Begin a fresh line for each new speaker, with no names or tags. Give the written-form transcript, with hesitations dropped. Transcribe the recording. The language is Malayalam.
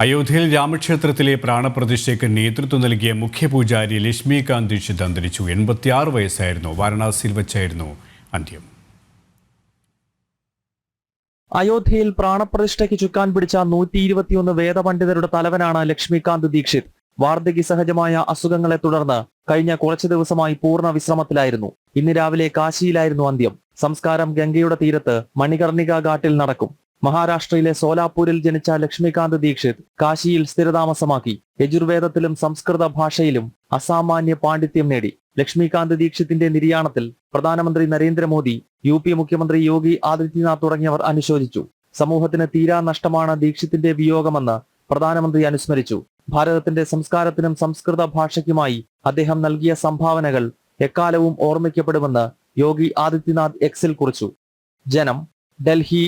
അയോധ്യയിൽ രാമക്ഷേത്രത്തിലെ പ്രാണപ്രതിഷ്ഠയ്ക്ക് നേതൃത്വം നൽകിയ മുഖ്യപൂജാരി ലക്ഷ്മികാന്ത് ദീക്ഷിത് അന്തരിച്ചു. 86 വയസ്സായിരുന്നു. വാരണാസിയിൽ വെച്ചായിരുന്നു അന്ത്യം.
അയോധ്യയിൽ പ്രാണപ്രതിഷ്ഠയ്ക്ക് ചുക്കാൻ പിടിച്ച 121 വേദപണ്ഡിതരുടെ തലവനാണ് ലക്ഷ്മികാന്ത് ദീക്ഷിത്. വാർദ്ധക്യ സഹജമായ അസുഖങ്ങളെ തുടർന്ന് കഴിഞ്ഞ കുറച്ചു ദിവസമായി പൂർണ്ണ വിശ്രമത്തിലായിരുന്നു. ഇന്ന് രാവിലെ കാശിയിലായിരുന്നു അന്ത്യം. സംസ്കാരം ഗംഗയുടെ തീരത്ത് മണികർണിക ഘാട്ടിൽ നടക്കും. മഹാരാഷ്ട്രയിലെ സോലാപൂരിൽ ജനിച്ച ലക്ഷ്മികാന്ത് ദീക്ഷിത് കാശിയിൽ സ്ഥിരതാമസമാക്കി. യജുർവേദത്തിലും സംസ്കൃത ഭാഷയിലും അസാമാന്യ പാണ്ഡിത്യം നേടി. ലക്ഷ്മികാന്ത് ദീക്ഷിത്തിന്റെ നിര്യാണത്തിൽ പ്രധാനമന്ത്രി നരേന്ദ്രമോദി, UP മുഖ്യമന്ത്രി യോഗി ആദിത്യനാഥ് തുടങ്ങിയവർ അനുശോചിച്ചു. സമൂഹത്തിന് തീരാ നഷ്ടമാണ് ദീക്ഷിത്തിന്റെ വിയോഗമെന്ന് പ്രധാനമന്ത്രി അനുസ്മരിച്ചു. ഭാരതത്തിന്റെ സംസ്കാരത്തിനും സംസ്കൃത ഭാഷയ്ക്കുമായി അദ്ദേഹം നൽകിയ സംഭാവനകൾ എക്കാലവും ഓർമ്മിക്കപ്പെടുമെന്ന് യോഗി ആദിത്യനാഥ് എക്സിൽ കുറിച്ചു. ജനം, ഡൽഹി.